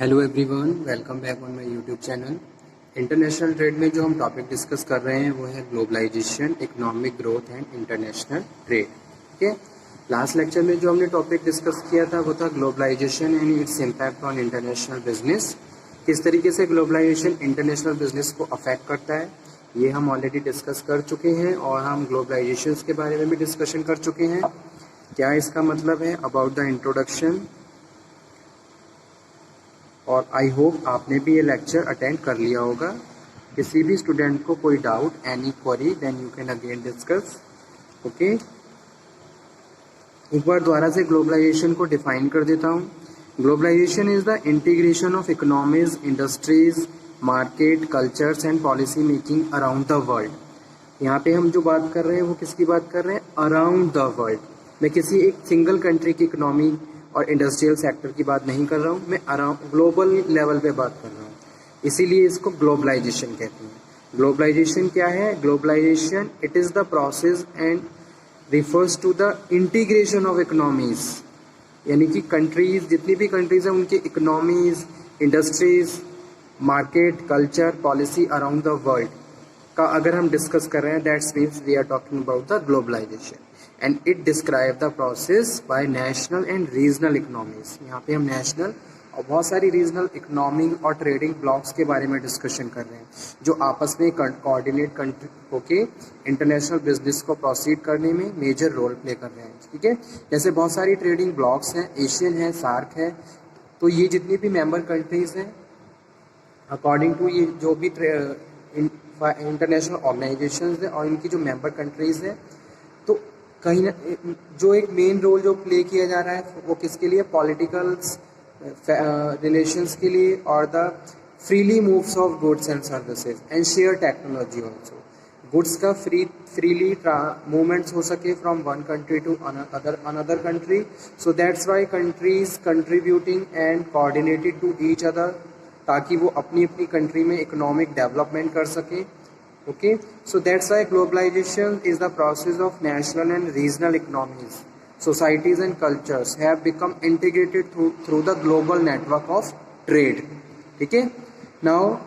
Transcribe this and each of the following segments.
Hello everyone, welcome back on my YouTube channel. International trade में जो हम topic discuss कर रहे हैं वो है globalisation, economic growth and international trade. ठीक है, लास्ट लेक्चर में जो हमने टॉपिक डिस्कस किया था वो था globalisation and its impact on international business. किस तरीके से ग्लोबलाइजेशन इंटरनेशनल बिजनेस को अफेक्ट करता है ये हम ऑलरेडी डिस्कस कर चुके हैं, और हम ग्लोबलाइजेशन के बारे में भी डिस्कशन कर चुके हैं। क्या इसका मतलब है अबाउट द इंट्रोडक्शन, और आई होप आपने भी ये लेक्चर अटेंड कर लिया होगा। किसी भी स्टूडेंट को कोई doubt, any query, then you can again discuss. Okay, एक बार दोबारा से ग्लोबलाइजेशन को डिफाइन कर देता हूँ। Globalisation is the integration of economies, industries, market, cultures and policy making around the world. यहाँ पे हम जो बात कर रहे हैं वो किसकी बात कर रहे हैं? Around the world. मैं किसी एक सिंगल कंट्री की इकोनॉमी और इंडस्ट्रियल सेक्टर की बात नहीं कर रहा हूँ, मैं अराउंड ग्लोबल लेवल पे बात कर रहा हूँ, इसीलिए इसको ग्लोबलाइजेशन कहते हैं। ग्लोबलाइजेशन क्या है? Globalisation it is the process and refers to the integration of economies, यानी कि कंट्रीज, जितनी भी कंट्रीज हैं उनकी economies, industries, market, culture, policy around the world का अगर हम डिस्कस कर रहे हैं, that's means we are talking about the globalisation and it describe the process by national and regional economies. यहाँ पे हम नेशनल और बहुत सारी रीजनल इकोनॉमिक और ट्रेडिंग ब्लॉक्स के बारे में डिस्कशन कर रहे हैं, जो आपस में कोऑर्डिनेट कंट्री होके इंटरनेशनल बिजनेस को प्रोसीड करने में मेजर रोल प्ले कर रहे हैं। ठीक है, जैसे बहुत सारी ट्रेडिंग ब्लॉक्स हैं, एशियन है, सार्क है, तो ये जितनी भी मेंबर कंट्रीज हैं अकॉर्डिंग टू ये जो भी इंटरनेशनल ऑर्गेनाइजेशंस हैं और इनकी जो मेंबर कंट्रीज हैं, तो कहीं ना जो एक मेन रोल जो प्ले किया जा रहा है वो किसके लिए? पॉलिटिकल रिलेशंस के लिए, और the freely moves of goods and services and share technology also. Goods का फ्रीली मूवमेंट्स हो सके from one country to another country, so that's why countries contributing and coordinated to each other, ताकि वो अपनी अपनी कंट्री में economic development कर सकें। Okay, so that's why globalization is the process of national and regional economies, societies and cultures have become integrated through the global network of trade. ठीक है, now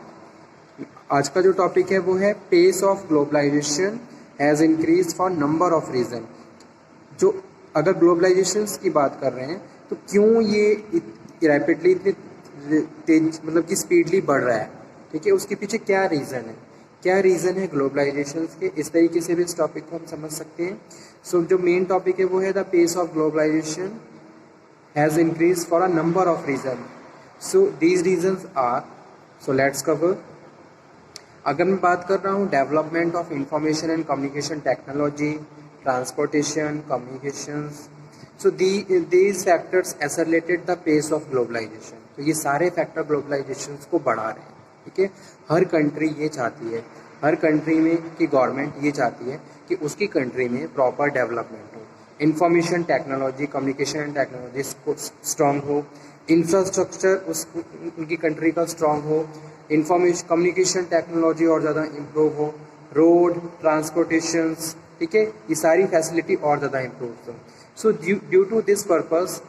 आज का जो टॉपिक है वो है pace of globalization has increased for number of reason। जो अगर ग्लोबलाइजेशन की बात कर रहे हैं तो क्यों ये रैपिडली इतनी तेज, मतलब कि स्पीडली बढ़ रहा है? ठीक है, उसके पीछे क्या रीज़न है? क्या रीज़न है ग्लोबलाइजेशन के? इस तरीके से भी इस टॉपिक को हम समझ सकते हैं। सो जो मेन टॉपिक है वो है the pace of globalisation has increase for a number of reason. So these reasons are, so let's cover. अगर मैं बात कर रहा हूँ development of information and communication technology, transportation, communications, so these factors accelerated the pace of globalisation. तो ये सारे factor globalisation को बढ़ा रहे हैं। ठीक है, हर कंट्री ये चाहती है, हर कंट्री में की गवर्नमेंट ये चाहती है कि उसकी कंट्री में प्रॉपर डेवलपमेंट हो, information technology, communication technology strong हो, इंफ्रास्ट्रक्चर उनकी कंट्री का स्ट्रांग हो, इंफॉर्मेशन कम्युनिकेशन टेक्नोलॉजी और ज़्यादा इम्प्रूव हो, रोड ट्रांसपोर्टेशंस, ठीक है, ये सारी फैसिलिटी और ज़्यादा इम्प्रूव हो। So due to this purpose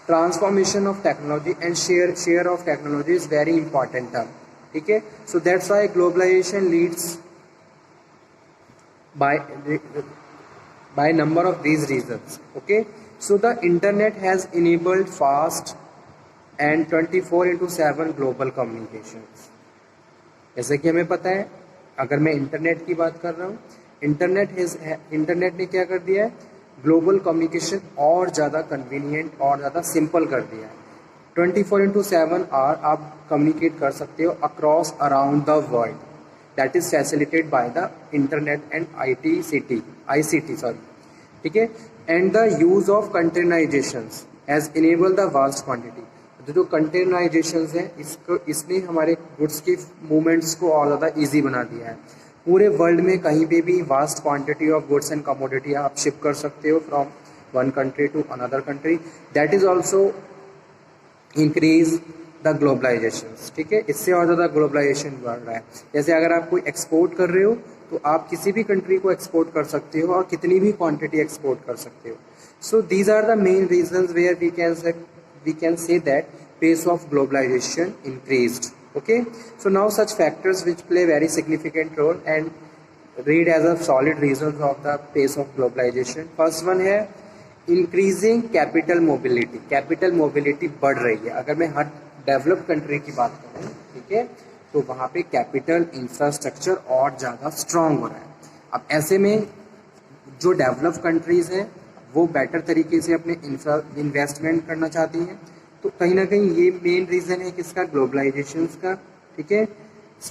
transformation of technology and share of technology is very important term. ठीक है, so that's why globalisation leads by number of these reasons. Okay, so the internet has enabled fast and 24/7 global communications। जैसे कि हमें पता है, अगर मैं internet की बात कर रहा हूँ, इंटरनेट ने क्या कर दिया है? ग्लोबल कम्युनिकेशन और ज़्यादा कन्वीनियंट और ज़्यादा सिंपल कर दिया है। 24/7 आवर आप कम्युनिकेट कर सकते हो across around the world, that is facilitated by the internet and ICT sorry. ठीक है, and the use of containerisations has enable the vast quantity. जो कंटेनराइजेशंस है इसने हमारे गुड्स की मूवमेंट्स को और ज़्यादा ईजी बना दिया है। पूरे वर्ल्ड में कहीं पे भी vast quantity of goods and commodity आप शिप कर सकते हो from one country to another country, that is also increase the globalisation. ठीक है, इससे और ज़्यादा ग्लोबलाइजेशन बढ़ रहा है। जैसे अगर आप कोई एक्सपोर्ट कर रहे हो तो आप किसी भी कंट्री को एक्सपोर्ट कर सकते हो और कितनी भी क्वांटिटी एक्सपोर्ट कर सकते हो। So these are the main reasons where we can say that pace of globalization increased. Okay, so now such factors which play very significant role and read as a solid reasons of the pace of globalization. First one है increasing capital mobility. Capital mobility बढ़ रही है. अगर मैं हर develop country की बात करूँ, ठीक है, तो वहाँ पे कैपिटल इंफ्रास्ट्रक्चर और ज़्यादा स्ट्रांग हो रहा है. अब ऐसे में जो डेवलप कंट्रीज़ हैं वो बेटर तरीके से अपने इन्वेस्टमेंट करना चाहती हैं. तो कहीं ना कहीं ये मेन रीज़न है किसका, ग्लोबलाइजेशन का. ठीक है,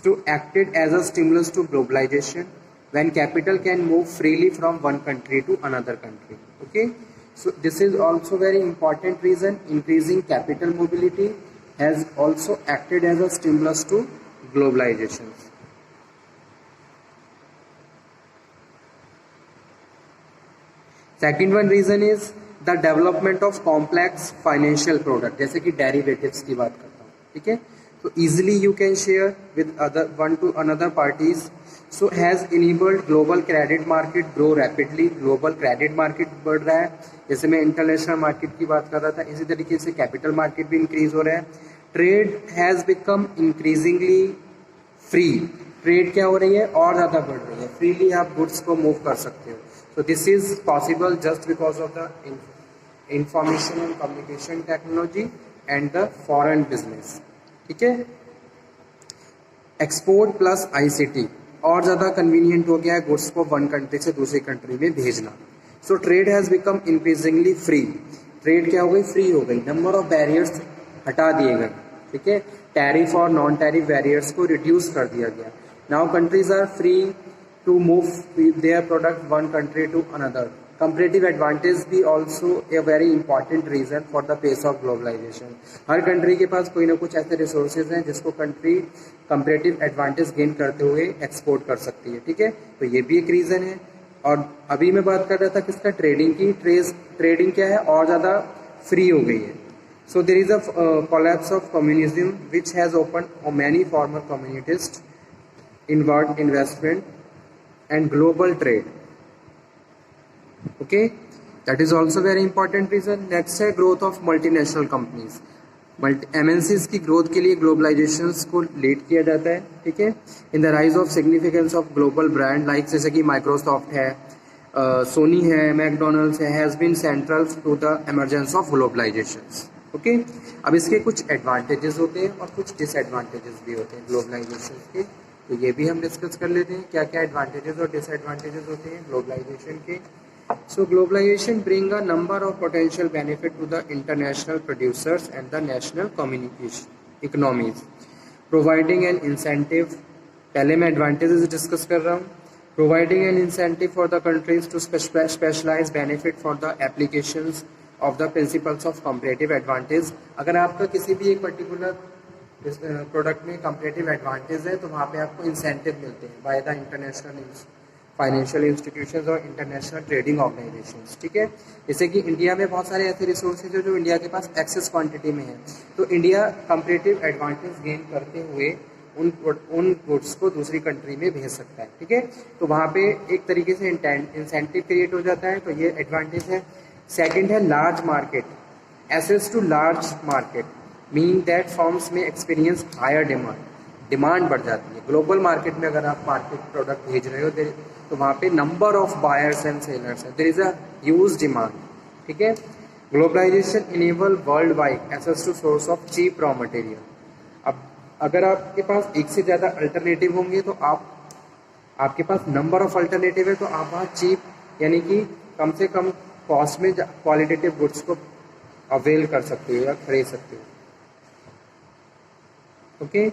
to acted as a stimulus to globalisation when capital can move freely from one country to another country. Okay, so this is also very important reason. Increasing capital mobility has also acted as a stimulus to globalization. Second one reason is the development of complex financial product. जैसे कि derivatives की बात करता हूँ, ठीक है, so easily you can share with other one to another parties. So has enabled global credit market grow rapidly. Global credit market बढ़ रहा है. जैसे मैं इंटरनेशनल मार्केट की बात कर रहा था, इसी तरीके से कैपिटल मार्केट भी इंक्रीज हो रहा है. Trade has become increasingly free. Trade क्या हो रही है, और ज़्यादा बढ़ रही है. फ्रीली आप गुड्स को मूव कर सकते हो. So this is possible just because of the information and communication technology and the foreign business. ठीक है, एक्सपोर्ट प्लस ICT और ज़्यादा कन्वीनियंट हो गया है गुड्स को वन कंट्री से दूसरी कंट्री में भेजना. So trade has become increasingly free. Trade क्या हो गई, फ्री हो गई. नंबर ऑफ बैरियर्स हटा दिए गए. ठीक है, टैरिफ और नॉन टैरिफ बैरियर्स को रिड्यूस कर दिया गया. Now countries are free to move their product one country to another. Comparative advantage भी also a very important reason for the pace of globalisation. हर कंट्री के पास कोई ना कुछ ऐसे रिसोर्सेज हैं जिसको कंट्री कंपरेटिव एडवांटेज गेन करते हुए एक्सपोर्ट कर सकती है. ठीक है, तो ये भी एक रीज़न है. और अभी मैं बात कर रहा था किसका, ट्रेडिंग की. ट्रेडिंग क्या है, और ज़्यादा फ्री हो गई है. So there is a collapse of communism which has open many former communist inward investment and global trade. Okay, that is also very important reason. Next है growth of multinational companies. MNCs की growth के लिए globalisation को lead किया जाता है. ठीक है, in the rise of significance of global brand like जैसे कि माइक्रोसॉफ्ट है, सोनी है, मैकडोनल्ड्स है, has been central to the emergence of globalisation. Okay, अब इसके कुछ एडवांटेजेस होते हैं और कुछ डिसएडवांटेजेस भी होते हैं ग्लोबलाइजेशन के. तो ये भी हम डिस्कस कर लेते हैं क्या क्या एडवांटेजेस और डिसएडवांटेजेस होते हैं ग्लोबलाइजेशन के. So globalization bring a number of potential benefit to the international producers and the national communication economies, providing an incentive. पहले मैं advantages discuss कर रहा हूँ. Providing an incentive for the countries to specialize benefit for the applications of the principles of comparative advantage. अगर आपका किसी भी एक particular प्रोडक्ट में comparative advantage है तो वहाँ पे आपको incentive मिलते हैं by the international financial institutions और इंटरनेशनल ट्रेडिंग ऑर्गेनाइजेशंस. ठीक है, जैसे कि इंडिया में बहुत सारे ऐसे रिसोर्सेज है जो इंडिया के पास एक्सेस क्वांटिटी में है. तो इंडिया कंपैरेटिव एडवांटेज गेन करते हुए उन गुड्स को दूसरी कंट्री में भेज सकता है. ठीक है, तो वहाँ पे एक तरीके से इंसेंटिव क्रिएट हो जाता है. तो ये एडवांटेज है. सेकेंड है large market. Access to large market mean that firms में एक्सपीरियंस हायर डिमांड बढ़ जाती है. ग्लोबल मार्केट में अगर आप मार्केट प्रोडक्ट भेज रहे हो तो वहाँ पे number of buyers and sellers है. There is a huge demand. ठीक है, globalisation enable world wide access to source of cheap raw material. अब अगर आपके पास एक से ज़्यादा अल्टरनेटिव होंगे तो आपके पास नंबर ऑफ अल्टरनेटिव है तो आप वहाँ चीप यानी कि कम से कम कॉस्ट में क्वालिटेटिव गुड्स को अवेल कर सकते हो या खरीद सकते हो. Okay,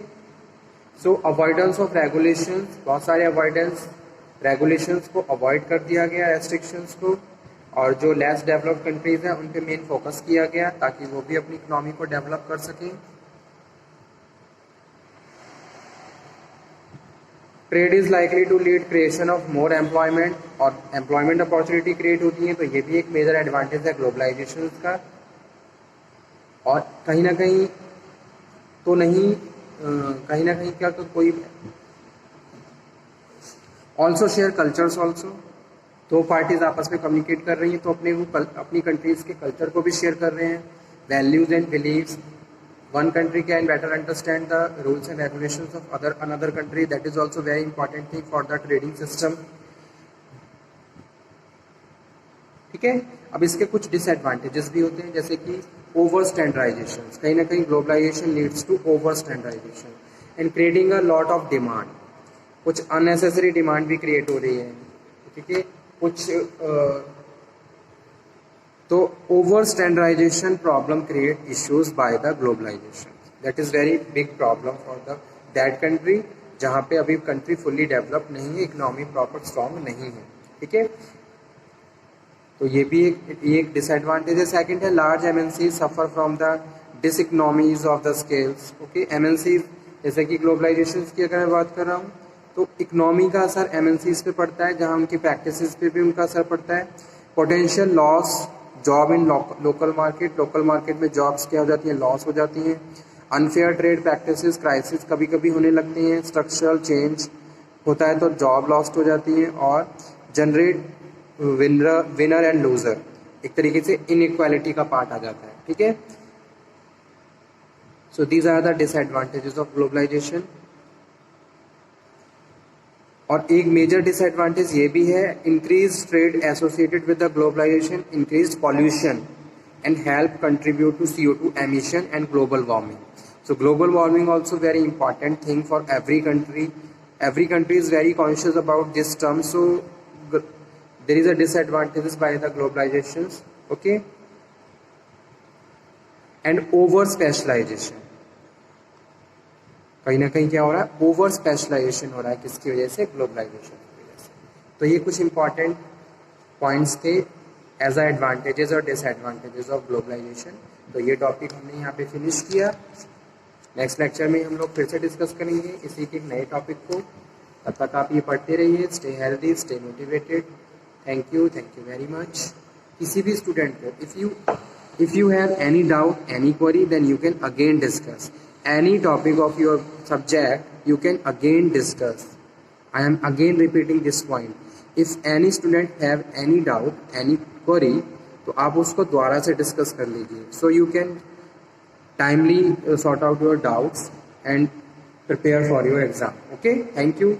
so avoidance of regulations. बहुत सारे रेगुलेशंस को अवॉइड कर दिया गया, रेस्ट्रिक्शंस को. और जो लेस डेवलप्ड कंट्रीज हैं उन पे मेन फोकस किया गया ताकि वो भी अपनी इकोनॉमी को डेवलप कर सकें. Trade is likely to lead creation of more employment. और एम्प्लॉयमेंट अपॉर्चुनिटी क्रिएट होती है तो ये भी एक मेजर एडवांटेज है ग्लोबलाइजेशन का. और कहीं ना कहीं क्या तो कोई ऑल्सो शेयर कल्चर्स ऑल्सो. दो पार्टीज आपस में कम्युनिकेट कर रही हैं तो अपनी कंट्रीज के कल्चर को भी शेयर कर रहे हैं. Values and beliefs one country can better understand the rules and regulations of another country. That is also very important thing for the trading system. ठीक है, अब इसके कुछ डिसएडवांटेजेस भी होते हैं, जैसे कि ओवर स्टैंडर्डाइजेशन. कहीं ना कहीं globalisation leads to over standardisation and creating a lot of demand. कुछ अननेसेसरी डिमांड भी क्रिएट हो रही है. ठीक है, कुछ तो over standardisation problem create issues by the globalisation. That is very big problem for the that country जहाँ पे अभी कंट्री फुल्ली डेवलप नहीं है, इकोनॉमी प्रॉपर स्ट्रॉन्ग नहीं है. ठीक है, तो ये भी एक डिसएडवांटेज है. सेकंड है large MNC suffer from the diseconomies of the scales. Okay, MNC जैसे कि ग्लोबलाइजेशन की अगर मैं बात कर रहा हूँ तो इकोनॉमी का असर एमएनसीज पे पड़ता है, जहाँ उनकी प्रैक्टिसेस पे भी उनका असर पड़ता है. Potential loss job in local market में जॉब्स क्या हो जाती हैं, लॉस हो जाती हैं. अनफेयर ट्रेड प्रैक्टिसेस क्राइसिस कभी कभी होने लगती हैं. स्ट्रक्चरल चेंज होता है तो जॉब लॉस्ट हो जाती हैं. और जनरेट विनर एंड लूजर, एक तरीके से इनइक्वालिटी का पार्ट आ जाता है. ठीक है, so these are the disadvantages of globalisation. और एक मेजर डिसएडवांटेज ये भी है, increase trade associated with the globalisation increase pollution and help contribute to CO2 emission and global warming. So global warming also very important thing for every country. Every country is very conscious about this term, so there is a disadvantages by the globalizations. Okay, and over specialization. कहीं ना कहीं क्या हो रहा है, over specialisation हो रहा है. किसकी वजह से, ग्लोबलाइजेशन की वजह से. तो ये कुछ इंपॉर्टेंट पॉइंट्स थे एज अ एडवांटेजेस और डिसएडवांटेजेस ऑफ ग्लोबलाइजेशन. तो ये टॉपिक हमने यहाँ पे फिनिश किया. नेक्स्ट लेक्चर में हम लोग फिर से डिस्कस करेंगे इसी के एक नए टॉपिक को. तब तक आप ये पढ़ते रहिए. Stay healthy, stay motivated. Thank you very much. किसी भी स्टूडेंट को if you have any doubt, any query, then you can again discuss any topic of your subject. You can again discuss. I am again repeating this point. If any student have any doubt, any query, तो आप उसको दोबारा से discuss कर लीजिए. So you can timely sort out your doubts and prepare for your exam. Okay, thank you.